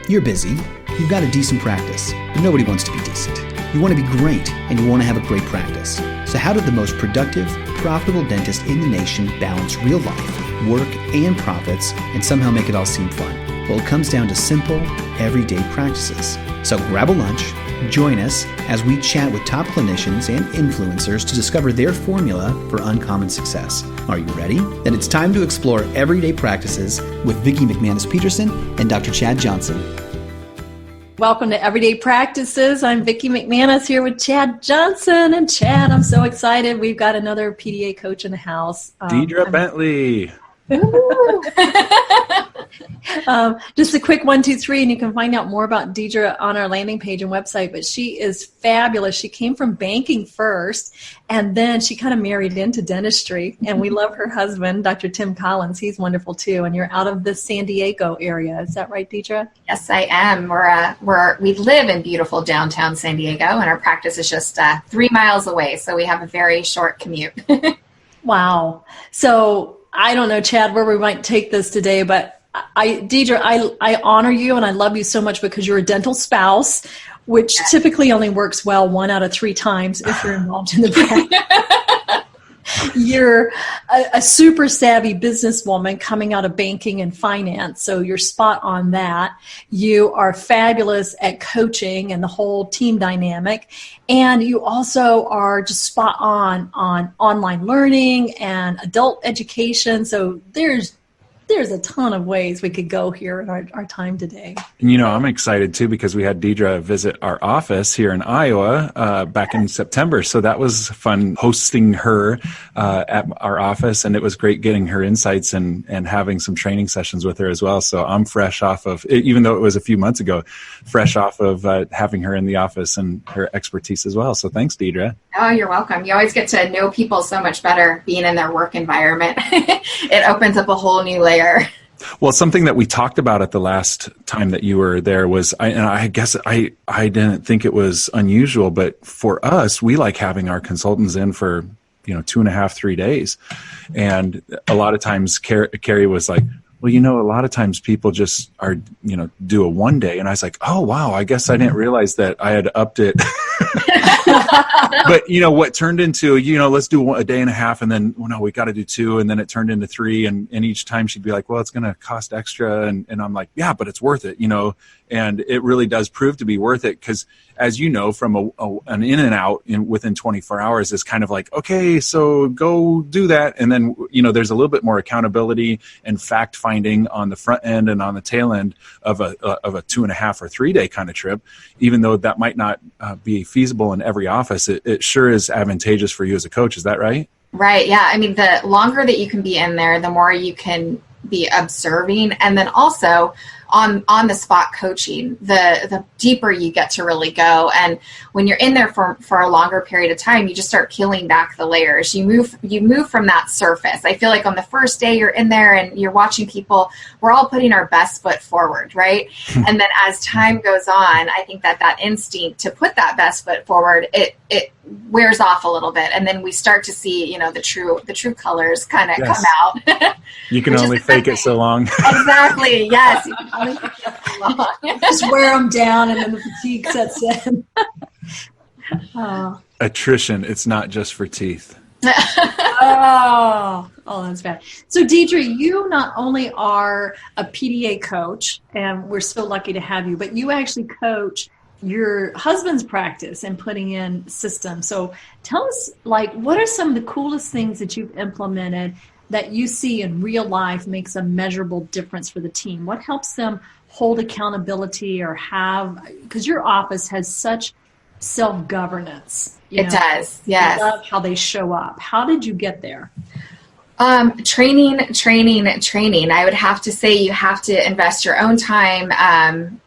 You're busy, you've got a decent practice, but nobody wants to be decent. You want to be great, and you want to have a great practice. So how did the most productive, profitable dentist in the nation balance real life, work, and profits, and somehow make it all seem fun? Well, it comes down to simple, everyday practices. So grab a lunch, join us as we chat with top clinicians and influencers to discover their formula for uncommon success. Are you ready? Then it's time to explore everyday practices with Vicki McManus-Peterson and Dr. Chad Johnson. Welcome to Everyday Practices. I'm Vicki McManus here with Chad Johnson. And Chad, I'm so excited. We've got another PDA coach in the house. Deidra Bentley. Just a quick 1, 2, 3, and you can find out more about Deidra on our landing page and website. But she is fabulous. She came from banking first, and then she kind of married into dentistry. And we love her husband, Dr. Tim Collins. He's wonderful too. And you're out of the San Diego area. Is that right, Deidra? Yes, I am. We live in beautiful downtown San Diego, and our practice is just 3 miles away. So we have a very short commute. Wow. So I don't know, Chad, where we might take this today, but Deidra, I honor you and I love you so much because you're a dental spouse, which typically only works well 1 out of 3 times if you're involved in the practice. You're a super savvy businesswoman coming out of banking and finance, so you're spot on that. You are fabulous at coaching and the whole team dynamic, and you also are just spot on online learning and adult education, so there's a ton of ways we could go here in our time today. And, I'm excited too because we had Deidra visit our office here in Iowa back in September. So that was fun hosting her at our office. And it was great getting her insights and having some training sessions with her as well. So I'm fresh off of, even though it was a few months ago, fresh off of having her in the office and her expertise as well. So thanks, Deidra. Oh, you're welcome. You always get to know people so much better being in their work environment. It opens up a whole new layer. Well, something that we talked about at the last time that you were there was, I guess I didn't think it was unusual, but for us, we like having our consultants in for, 2.5, 3 days. And a lot of times Carrie was like, well, a lot of times people just are, do a 1 day. And I was like, oh, wow, I guess I didn't realize that I had upped it. But, what turned into, let's do a day and a half. And then, no, we got to do 2. And then it turned into 3. And each time she'd be like, well, it's going to cost extra. And I'm like, yeah, but it's worth it, and it really does prove to be worth it. Because as you know, from an in and out within 24 hours is kind of like, okay, so go do that. And then, there's a little bit more accountability and fact finding on the front end and on the tail end of a 2.5 or 3 day kind of trip, even though that might not be feasible in every office. It sure is advantageous for you as a coach. Is that right? Right. Yeah. I mean, the longer that you can be in there, the more you can be observing, and then also on the spot coaching, the deeper you get to really go. And when you're in there for a longer period of time, you just start peeling back the layers. You move from that surface. I feel like on the first day you're in there and you're watching people, we're all putting our best foot forward, right? And then as time goes on, I think that instinct to put that best foot forward, it wears off a little bit, and then we start to see, the true colors kind of come out. You can only fake it so long. Exactly. Yes. You can only fake it so long. Just wear them down, and then the fatigue sets in. Attrition. It's not just for teeth. Oh, that's bad. So, Deidra, you not only are a PDA coach, and we're so lucky to have you, but you actually coach your husband's practice and putting in systems. So tell us, what are some of the coolest things that you've implemented that you see in real life makes a measurable difference for the team? What helps them hold accountability or because your office has such self-governance. It does, yes. I love how they show up. How did you get there? Training. I would have to say you have to invest your own time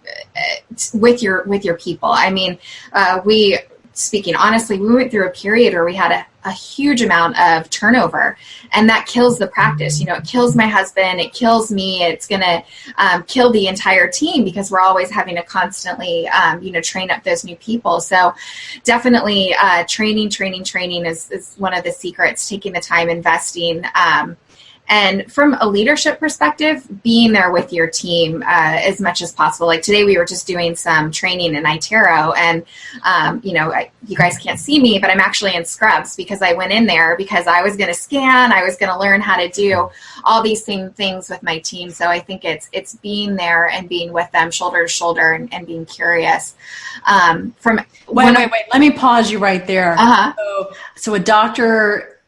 with your people. I mean, speaking honestly, we went through a period where we had a huge amount of turnover, and that kills the practice. It kills my husband, it kills me, it's going to kill the entire team because we're always having to constantly, train up those new people. So definitely training is one of the secrets, taking the time, investing. And from a leadership perspective, being there with your team as much as possible. Like today, we were just doing some training in iTero, and you guys can't see me, but I'm actually in scrubs because I went in there because I was going to scan, I was going to learn how to do all these same things with my team. So I think it's being there and being with them shoulder to shoulder and being curious. Wait. Let me pause you right there. So a doctor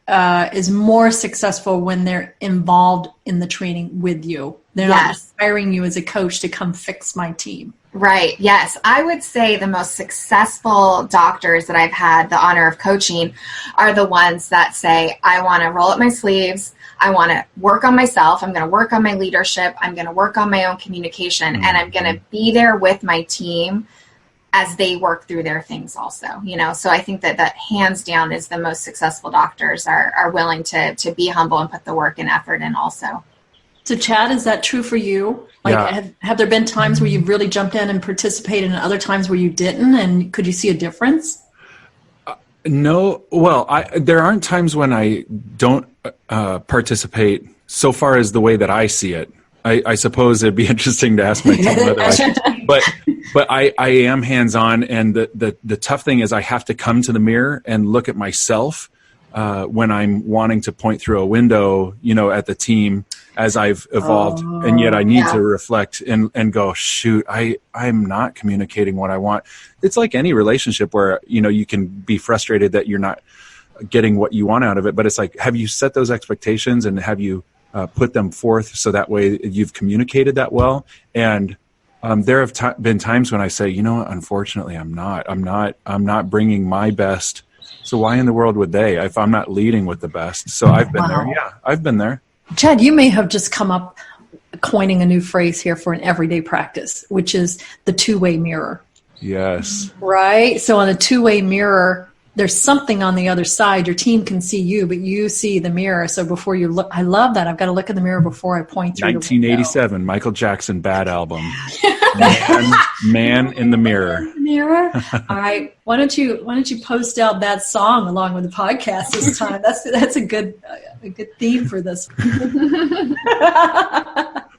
is more successful when they're involved in the training with you. They're not just hiring you as a coach to come fix my team. Right. Yes. I would say the most successful doctors that I've had the honor of coaching are the ones that say, I want to roll up my sleeves. I want to work on myself. I'm going to work on my leadership. I'm going to work on my own communication, and I'm going to be there with my team as they work through their things also, so I think that hands down is the most successful doctors are willing to be humble and put the work and effort in also. So Chad, is that true for you? Have there been times where you've really jumped in and participated and other times where you didn't? And could you see a difference? No. Well, there aren't times when I don't participate so far as the way that I see it. I suppose it'd be interesting to ask my team otherwise. But I am hands-on, and the tough thing is I have to come to the mirror and look at myself when I'm wanting to point through a window, at the team as I've evolved. And yet I need to reflect and go, shoot, I'm not communicating what I want. It's like any relationship where, you can be frustrated that you're not getting what you want out of it. But it's like, have you set those expectations, and have you put them forth so that way you've communicated that well? And there have been times when I say, unfortunately, I'm not bringing my best. So why in the world would they, if I'm not leading with the best? So I've been there. Yeah, I've been there. Chad, you may have just come up coining a new phrase here for an everyday practice, which is the two-way mirror. Yes. Right? So on a two-way mirror, there's something on the other side. Your team can see you, but you see the mirror. So before you look, I love that. I've got to look in the mirror before I point through 1987, Michael Jackson, Bad Album. Man in the Mirror. Mirror. All right. Why don't you post out that song along with the podcast this time? That's a good theme for this.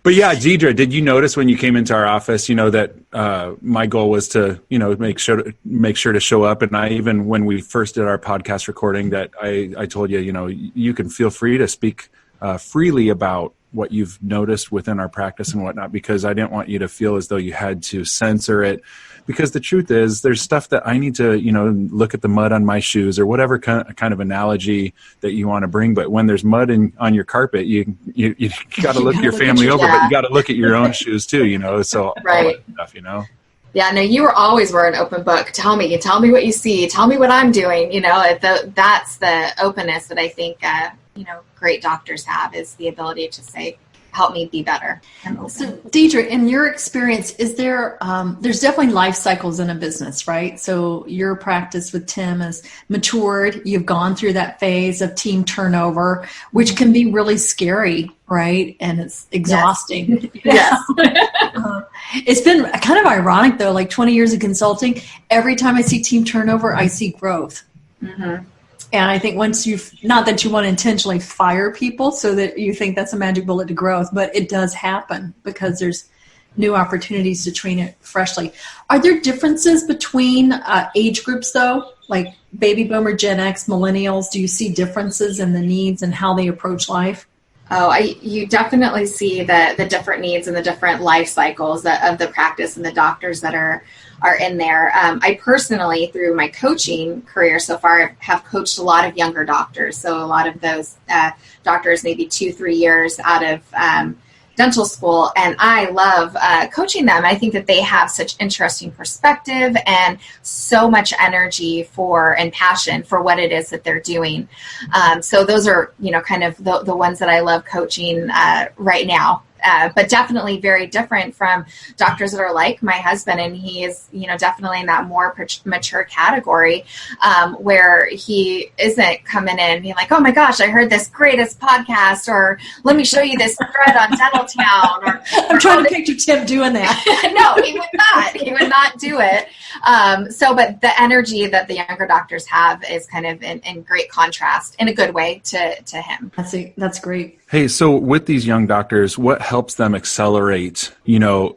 But yeah, Deidra, did you notice when you came into our office, that my goal was to, make sure to show up. And I, even when we first did our podcast recording, that I told you, you can feel free to speak freely about what you've noticed within our practice and whatnot, because I didn't want you to feel as though you had to censor it. Because the truth is, there's stuff that I need to, look at the mud on my shoes, or whatever kind of analogy that you want to bring. But when there's mud on your carpet, you got to look your family over, but you got to look at your own shoes too, so right. All that stuff, Yeah, no, you were an open book. Tell me what you see. Tell me what I'm doing. That's the openness that I think, great doctors have, is the ability to say, help me be better. So Deidra, in your experience, is there, there's definitely life cycles in a business, right? So your practice with Tim has matured. You've gone through that phase of team turnover, which can be really scary, right? And it's exhausting. Yes. It's been kind of ironic though, like 20 years of consulting, every time I see team turnover, I see growth. Mm-hmm. And I think once not that you want to intentionally fire people so that you think that's a magic bullet to growth, but it does happen because there's new opportunities to train it freshly. Are there differences between age groups though? Like baby boomer, Gen X, millennials, do you see differences in the needs and how they approach life? Oh, you definitely see the different needs and the different life cycles of the practice and the doctors that are in there. I personally, through my coaching career so far, have coached a lot of younger doctors. So a lot of those doctors, maybe 2-3 years out of dental school, and I love coaching them. I think that they have such interesting perspective and so much energy and passion for what it is that they're doing. So those are, kind of the ones that I love coaching right now. But definitely very different from doctors that are like my husband, and he is, definitely in that more mature category, where he isn't coming in being like, oh my gosh, I heard this greatest podcast, or let me show you this thread on Dental Town. Or I'm trying to picture Tim doing that. No, he would not. He would not do it. But the energy that the younger doctors have is kind of in great contrast, in a good way, to him. That's great. Hey, so with these young doctors, what helps them accelerate? You know,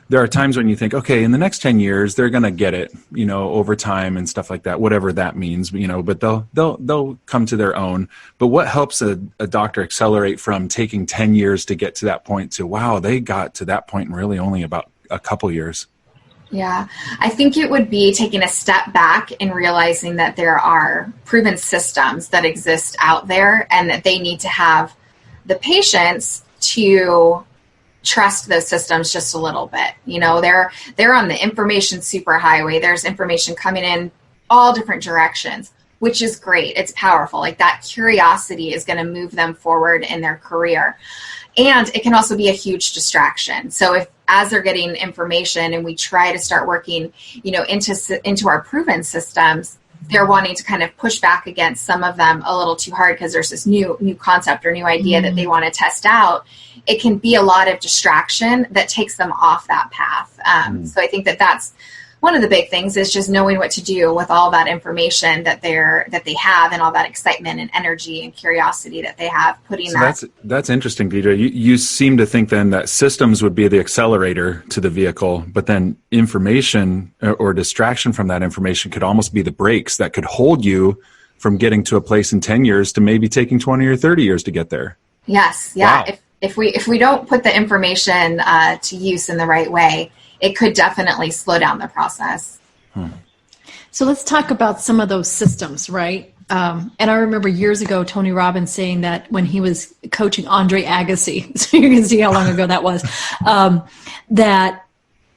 there are times when you think, okay, in the next 10 years, they're going to get it, you know, over time and stuff like that, whatever that means, you know, but they'll come to their own. But what helps a doctor accelerate from taking 10 years to get to that point to, wow, they got to that point in really only about a couple years? Yeah, I think it would be taking a step back and realizing that there are proven systems that exist out there and that they need to have the patience to trust those systems just a little bit. You know, they're on the information superhighway. There's information coming in all different directions, which is great. It's powerful. Like that curiosity is going to move them forward in their career. And it can also be a huge distraction. So if as they're getting information and we try to start working, you know, into our proven systems, they're wanting to kind of push back against some of them a little too hard because there's this new concept or new idea that they want to test out. It can be a lot of distraction that takes them off that path. So I think that's one of the big things is just knowing what to do with all that information that they have and all that excitement and energy and curiosity that they have. That's interesting, Deidra. You seem to think then that systems would be the accelerator to the vehicle, but then information or distraction from that information could almost be the brakes that could hold you from getting to a place in 10 years to maybe taking 20 or 30 years to get there. Yes. Yeah. Wow. If we don't put the information to use in the right way, it could definitely slow down the process. So let's talk about some of those systems, right? And I remember years ago, Tony Robbins saying that when he was coaching Andre Agassi, so you can see how long ago that was, that,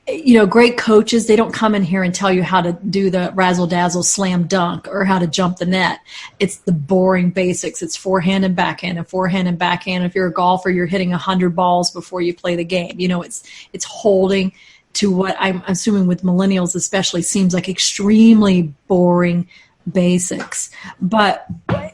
you know, great coaches, they don't come in here and tell you how to do the razzle-dazzle slam dunk or how to jump the net. It's the boring basics. It's forehand and backhand and forehand and backhand. If you're a golfer, you're hitting 100 balls before you play the game. You know, it's holding to what I'm assuming with millennials especially seems like extremely boring basics. But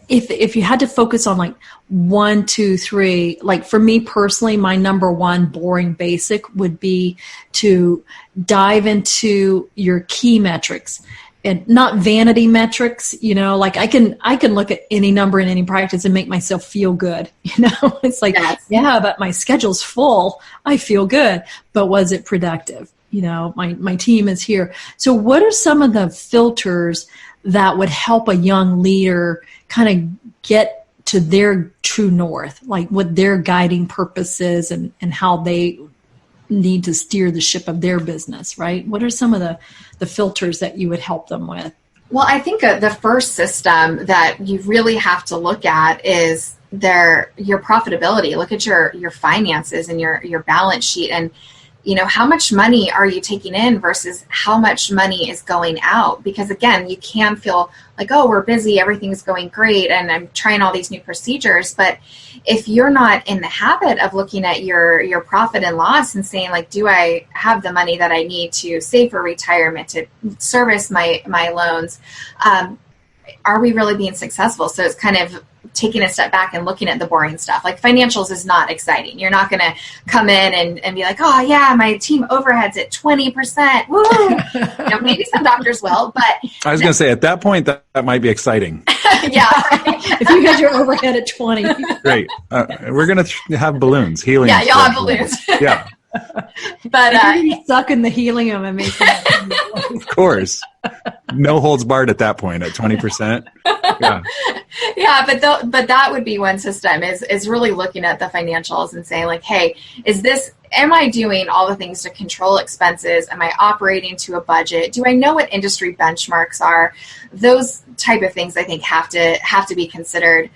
if you had to focus on like 1, 2, 3, like for me personally, my number one boring basic would be to dive into your key metrics. And not vanity metrics, you know, like I can look at any number in any practice and make myself feel good. You know, it's like, yeah, but my schedule's full. I feel good, but was it productive? You know, my team is here. So what are some of the filters that would help a young leader kind of get to their true north, like what their guiding purpose is and how they need to steer the ship of their business, right? What are some of the filters that you would help them with? Well, I think the first system that you really have to look at is your profitability. Look at your finances and your balance sheet, and you know, how much money are you taking in versus how much money is going out? Because again, you can feel like, oh, we're busy, everything's going great, and I'm trying all these new procedures. But if you're not in the habit of looking at your profit and loss and saying, like, do I have the money that I need to save for retirement, to service my loans? Are we really being successful? So it's kind of taking a step back and looking at the boring stuff. Like financials is not exciting. You're not going to come in and be like, oh yeah, my team overhead's at 20%. Woo! You know, maybe some doctors will, but I was going to say at that point that might be exciting. Yeah. If you had your overhead at 20. Great. We're going to have balloons, helium. Yeah, y'all have balloons. Yeah. But you suck in the helium and make it. Of course. No holds barred at that point at 20%. Yeah. Yeah, but that would be one system is really looking at the financials and saying like, hey, am I doing all the things to control expenses? Am I operating to a budget? Do I know what industry benchmarks are? Those type of things I think have to be considered,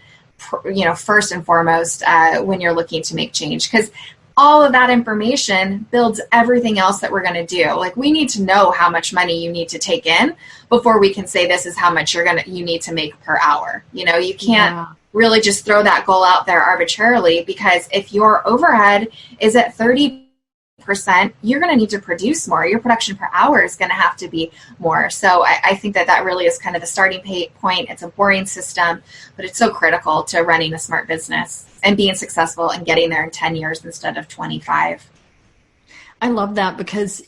you know, first and foremost when you're looking to make change, because all of that information builds everything else that we're going to do. Like we need to know how much money you need to take in before we can say this is how much you need to make per hour. You know, you can't really just throw that goal out there arbitrarily, because if your overhead is at 30%, you're going to need to produce more. Your production per hour is going to have to be more. So I think that really is kind of the starting point. It's a boring system, but it's so critical to running a smart business and being successful and getting there in 10 years instead of 25. I love that because,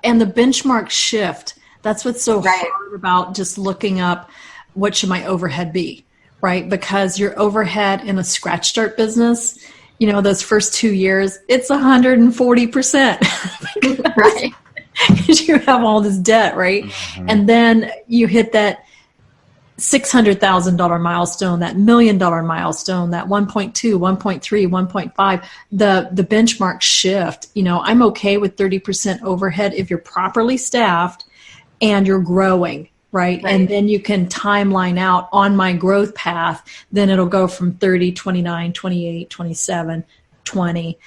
and the benchmark shift, that's what's so hard about just looking up what should my overhead be, right? Because your overhead in a scratch start business, those first 2 years, it's 140%. Right. Because you have all this debt, right? Mm-hmm. And then you hit that $600,000 milestone, that $1 million milestone, that 1.2, 1.3, 1.5, the benchmark shift. I'm okay with 30% overhead if you're properly staffed and you're growing, right? And then you can timeline out on my growth path. Then it'll go from 30, 29, 28, 27, 20.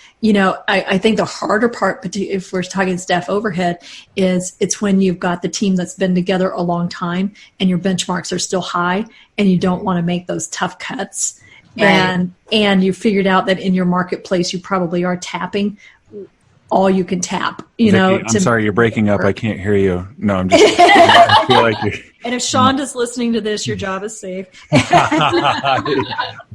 I think the harder part, if we're talking staff overhead, is it's when you've got the team that's been together a long time and your benchmarks are still high and you don't want to make those tough cuts. Right. And you figured out that in your marketplace, you probably are tapping all you can tap, Vicki, I'm sorry, you're breaking up. I can't hear you. No, I'm just, I feel like you're... And if Shonda's listening to this, your job is safe. I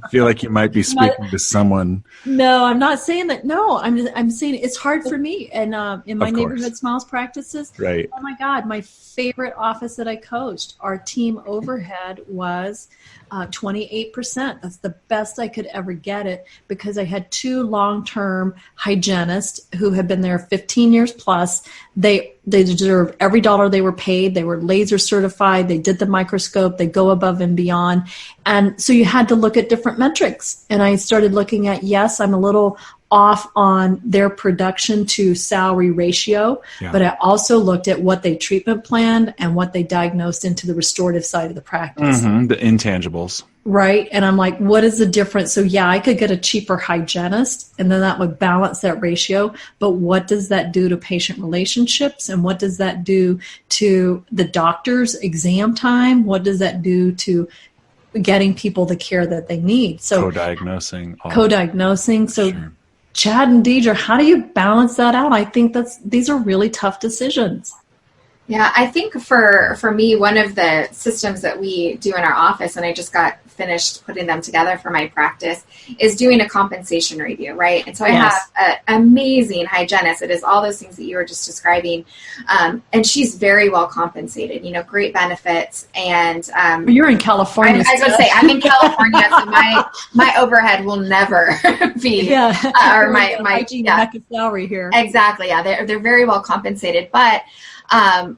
feel like you might be speaking to someone. No, I'm not saying that. No, I'm saying it's hard for me. And in my neighborhood smiles practices, right. Oh my God, my favorite office that I coached, our team overhead was 28%. That's the best I could ever get it, because I had 2 long-term hygienists who had been there 15 years plus. They deserve every dollar they were paid. They were laser certified. They did the microscope. They go above and beyond. And so you had to look at different metrics. And I started looking at, yes, I'm a little off on their production to salary ratio, but I also looked at what they treatment planned and what they diagnosed into the restorative side of the practice. Mm-hmm, the intangibles. Right. And I'm like, what is the difference? So yeah, I could get a cheaper hygienist and then that would balance that ratio. But what does that do to patient relationships? And what does that do to the doctor's exam time? What does that do to getting people the care that they need? So co-diagnosing. So sure. Chad and Deidra, how do you balance that out? I think these are really tough decisions. Yeah, I think for me, one of the systems that we do in our office, and I just got finished putting them together for my practice, is doing a compensation review, right? And so I have an amazing hygienist. It is all those things that you were just describing. And she's very well compensated, great benefits. And you're in California. I was going to say, I'm in California, so my overhead will never be, or my salary here. Exactly. Yeah. They're very well compensated, but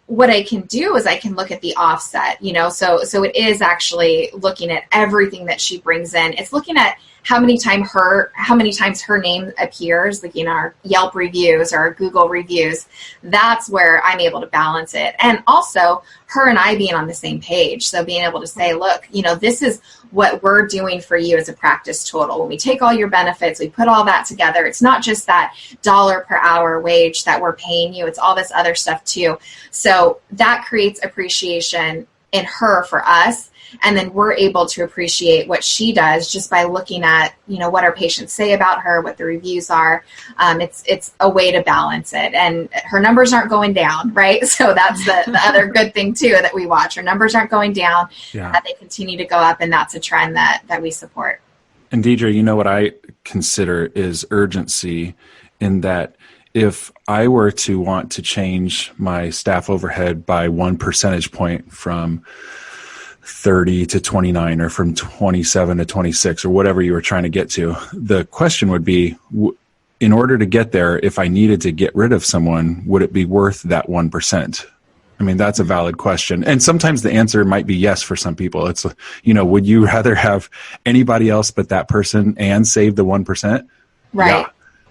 what I can do is I can look at the offset, so it is actually looking at everything that she brings in. It's looking at how many times her name appears, like in our Yelp reviews or our Google reviews. That's where I'm able to balance it. And also her and I being on the same page. So being able to say, look, this is what we're doing for you as a practice total. When we take all your benefits, we put all that together. It's not just that dollar per hour wage that we're paying you. It's all this other stuff too. So that creates appreciation in her for us. And then we're able to appreciate what she does just by looking at, what our patients say about her, what the reviews are. It's a way to balance it. And her numbers aren't going down, right? So that's the other good thing too that we watch. Her numbers aren't going down. Yeah. They continue to go up, and that's a trend that we support. And Deidra, what I consider is urgency, in that if I were to want to change my staff overhead by 1 percentage point from 30 to 29 or from 27 to 26 or whatever you were trying to get to, the question would be, in order to get there, if I needed to get rid of someone, would it be worth that 1%? I mean, that's a valid question. And sometimes the answer might be yes for some people. It's, would you rather have anybody else but that person and save the 1%? Right. Yeah.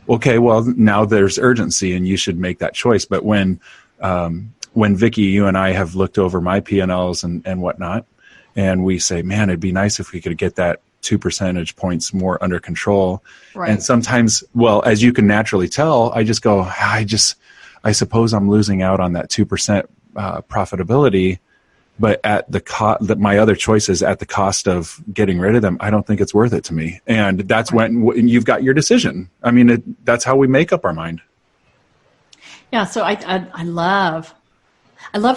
Okay, well, now there's urgency and you should make that choice. But when Vicki, you and I have looked over my P&Ls and whatnot, and we say, man, it'd be nice if we could get that 2 percentage points more under control. Right. And sometimes, well, as you can naturally tell, I just go, I suppose I'm losing out on that 2% profitability, but at the cost that my other choices at the cost of getting rid of them, I don't think it's worth it to me. And that's when you've got your decision. I mean, that's how we make up our mind. Yeah. So I love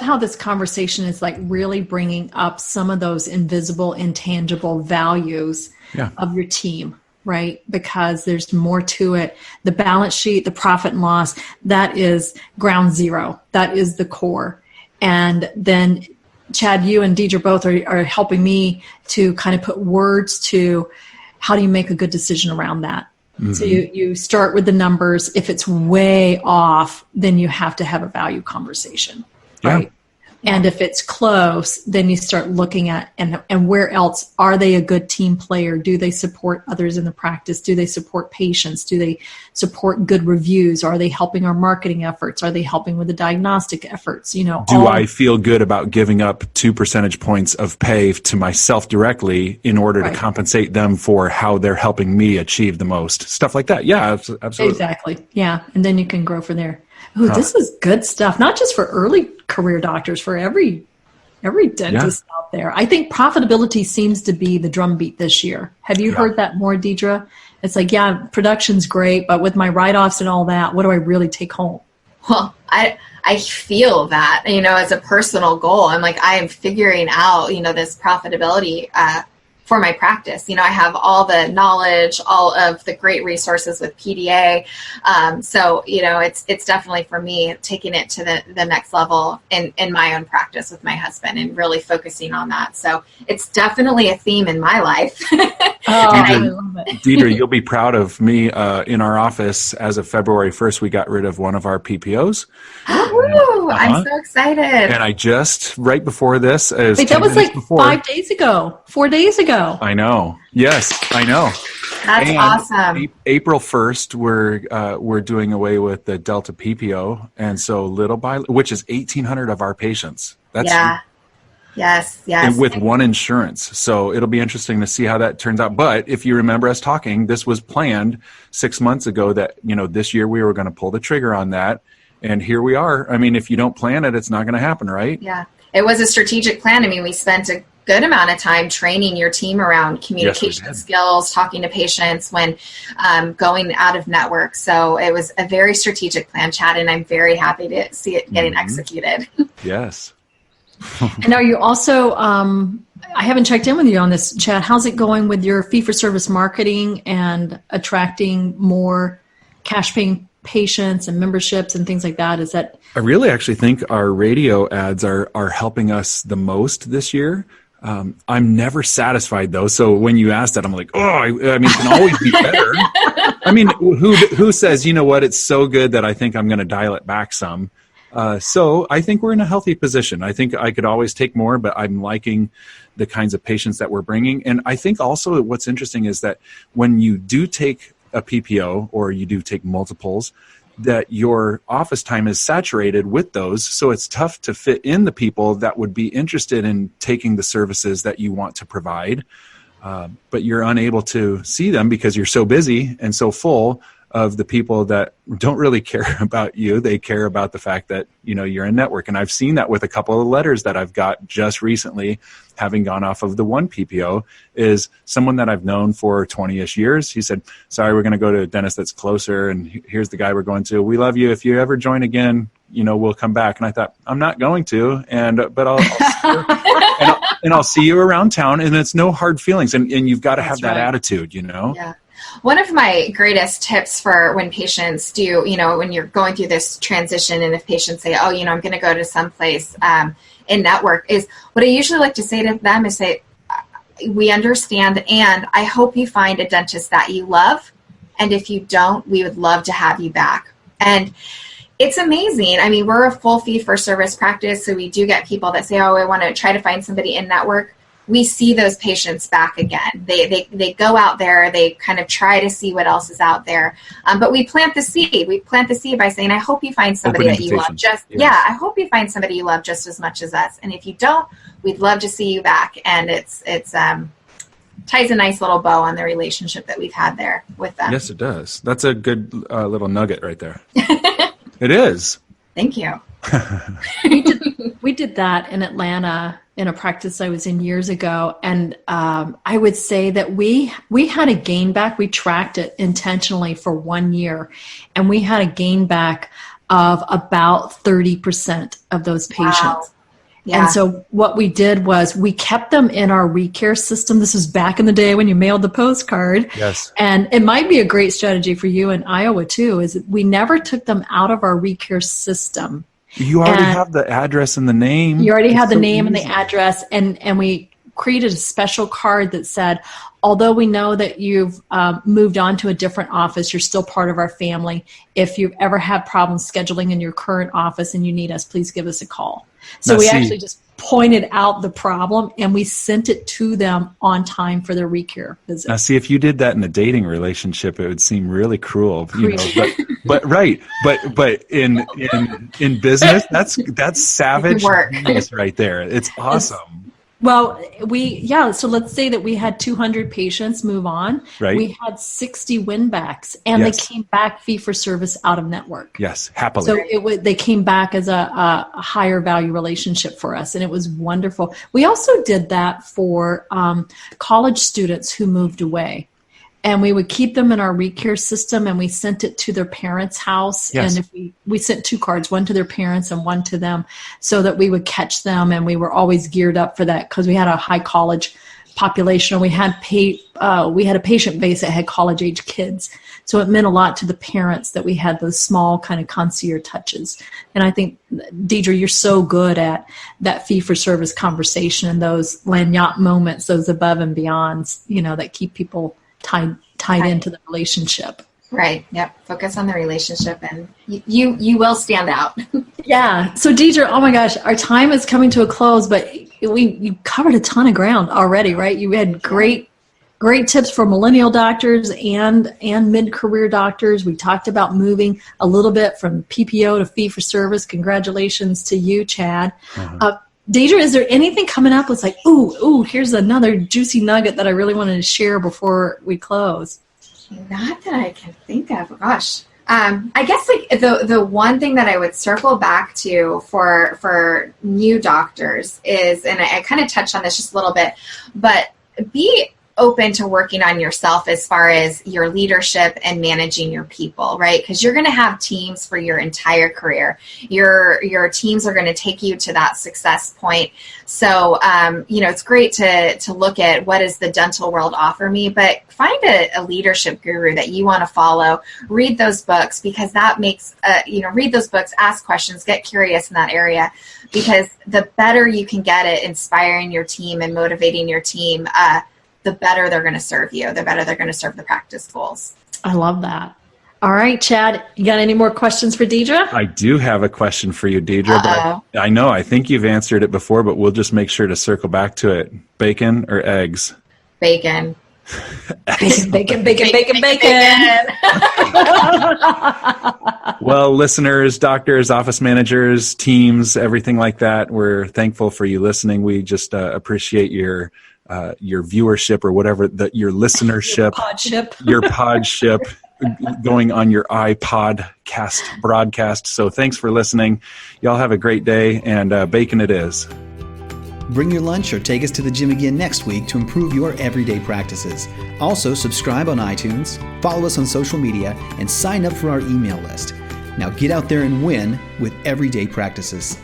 how this conversation is like really bringing up some of those invisible, intangible values of your team, right? Because there's more to it. The balance sheet, the profit and loss, that is ground zero. That is the core. And then Chad, you and Deidra both are helping me to kind of put words to how do you make a good decision around that. Mm-hmm. So you start with the numbers. If it's way off, then you have to have a value conversation, right? Yeah. And if it's close, then you start looking at, and where else are they a good team player? Do they support others in the practice? Do they support patients? Do they support good reviews? Are they helping our marketing efforts? Are they helping with the diagnostic efforts? Do I feel good about giving up 2 percentage points of pay to myself directly in order to compensate them for how they're helping me achieve the most? Stuff like that. Yeah, absolutely. Exactly. Yeah. And then you can grow from there. Ooh, this is good stuff, not just for early career doctors, for every dentist out there. I think profitability seems to be the drumbeat this year. Have you heard that more, Deidra? It's like, production's great, but with my write-offs and all that, what do I really take home? Well, I feel that, as a personal goal. I'm like, I am figuring out, this profitability for my practice. I have all the knowledge, all of the great resources with PDA. So, it's definitely for me taking it to the next level in my own practice with my husband and really focusing on that. So it's definitely a theme in my life. I love it. Deidra, you'll be proud of me. In our office, as of February 1st, we got rid of one of our PPOs. I'm so excited. And I just, right before this, wait, that was like 5 days ago, 4 days ago. I know. Yes, I know. That's awesome. April 1st, we're doing away with the Delta PPO, and so little by, which is 1,800 of our patients. Yes. And with one insurance. So it'll be interesting to see how that turns out. But if you remember us talking, this was planned 6 months ago that, this year we were going to pull the trigger on that. And here we are. I mean, if you don't plan it, it's not going to happen, right? Yeah. It was a strategic plan. I mean, we spent a good amount of time training your team around communication skills, talking to patients when going out of network. So it was a very strategic plan, Chad, and I'm very happy to see it getting executed. Yes. And are you also, I haven't checked in with you on this, Chad, how's it going with your fee-for-service marketing and attracting more cash-paying patients and memberships and things like that? Is that? I really actually think our radio ads are helping us the most this year. I'm never satisfied though. So when you ask that, I'm like, I mean, it can always be better. I mean, who says, it's so good that I think I'm going to dial it back some. So I think we're in a healthy position. I think I could always take more, but I'm liking the kinds of patients that we're bringing. And I think also what's interesting is that when you do take a PPO or you do take multiples, that your office time is saturated with those. So it's tough to fit in the people that would be interested in taking the services that you want to provide. But you're unable to see them because you're so busy and so full of the people that don't really care about you. They care about the fact that, you're in network. And I've seen that with a couple of letters that I've got just recently, having gone off of the one PPO, is someone that I've known for 20-ish years. He said, sorry, we're going to go to a dentist that's closer. And here's the guy we're going to. We love you. If you ever join again, we'll come back. And I thought, I'm not going to, but I'll see you, and I'll see you around town. And it's no hard feelings. And you've got to have that attitude, Yeah. One of my greatest tips for when patients do, when you're going through this transition, and if patients say, I'm going to go to some place in network, is what I usually like to say to them is say, we understand, and I hope you find a dentist that you love. And if you don't, we would love to have you back. And it's amazing. I mean, we're a full fee for service practice. So we do get people that say, I want to try to find somebody in network. We see those patients back again. They go out there, they kind of try to see what else is out there. But we plant the seed. We plant the seed by saying, I hope you find somebody that you love I hope you find somebody you love just as much as us. And if you don't, we'd love to see you back. And it's ties a nice little bow on the relationship that we've had there with them. Yes, it does. That's a good little nugget right there. It is. Thank you. We did that in Atlanta in a practice I was in years ago. And I would say that we had a gain back. We tracked it intentionally for 1 year. And we had a gain back of about 30% of those patients. Wow. Yeah. And so what we did was we kept them in our ReCare system. This was back in the day when you mailed the postcard. Yes. And it might be a great strategy for you in Iowa too, is we never took them out of our ReCare system. You already have the address and the name. You already have the so name and the easy. address, and we created a special card that said, although we know that you've moved on to a different office, you're still part of our family. If you've ever had problems scheduling in your current office and you need us, please give us a call. So we actually just pointed out the problem, and we sent it to them on time for their recare visit. Now, see, if you did that in a dating relationship, it would seem really cruel, you know. But right, but in business, that's savage genius right there. It's awesome. Well, so let's say that we had 200 patients move on. Right. We had 60 win-backs, and they came back fee-for-service out of network. Yes, happily. So they came back as a higher value relationship for us, and it was wonderful. We also did that for college students who moved away. And we would keep them in our recare system, and we sent it to their parents' house. Yes. And if we sent 2 cards, one to their parents and one to them, so that we would catch them. And we were always geared up for that because we had a high college population. We had a patient base that had college age kids. So it meant a lot to the parents that we had those small kind of concierge touches. And I think, Deidra, you're so good at that fee-for-service conversation and those lagniappe moments, those above and beyonds, you know, that keep people tied into the relationship. Right. Yep. Focus on the relationship, and you will stand out. Yeah. So Deidra, oh my gosh, our time is coming to a close, but you covered a ton of ground already, right? You had great tips for millennial doctors and mid-career doctors. We talked about moving a little bit from PPO to fee-for-service. Congratulations to you, Chad. Deidra, is there anything coming up that's like, ooh, here's another juicy nugget that I really wanted to share before we close? Not that I can think of. Gosh. I guess like the one thing that I would circle back to for new doctors is, and I kind of touched on this just a little bit, but be open to working on yourself as far as your leadership and managing your people, right? Because you're going to have teams for your entire career. Your teams are going to take you to that success point. So, it's great to look at what does the dental world offer me, but find a leadership guru that you want to follow. Read those books, because that makes, read those books, ask questions, get curious in that area, because the better you can get at inspiring your team and motivating your team, the better they're going to serve you, the better they're going to serve the practice goals. I love that. All right, Chad, you got any more questions for Deidra? I do have a question for you, Deidra. But I think you've answered it before, but we'll just make sure to circle back to it. Bacon or eggs? Bacon. Bacon. Well, listeners, doctors, office managers, teams, everything like that, we're thankful for you listening. We just appreciate your viewership, or whatever, your listenership, your podship going on your iPodcast broadcast. So thanks for listening. Y'all have a great day, and bacon it is. Bring your lunch or take us to the gym again next week to improve your everyday practices. Also, subscribe on iTunes, follow us on social media, and sign up for our email list. Now get out there and win with everyday practices.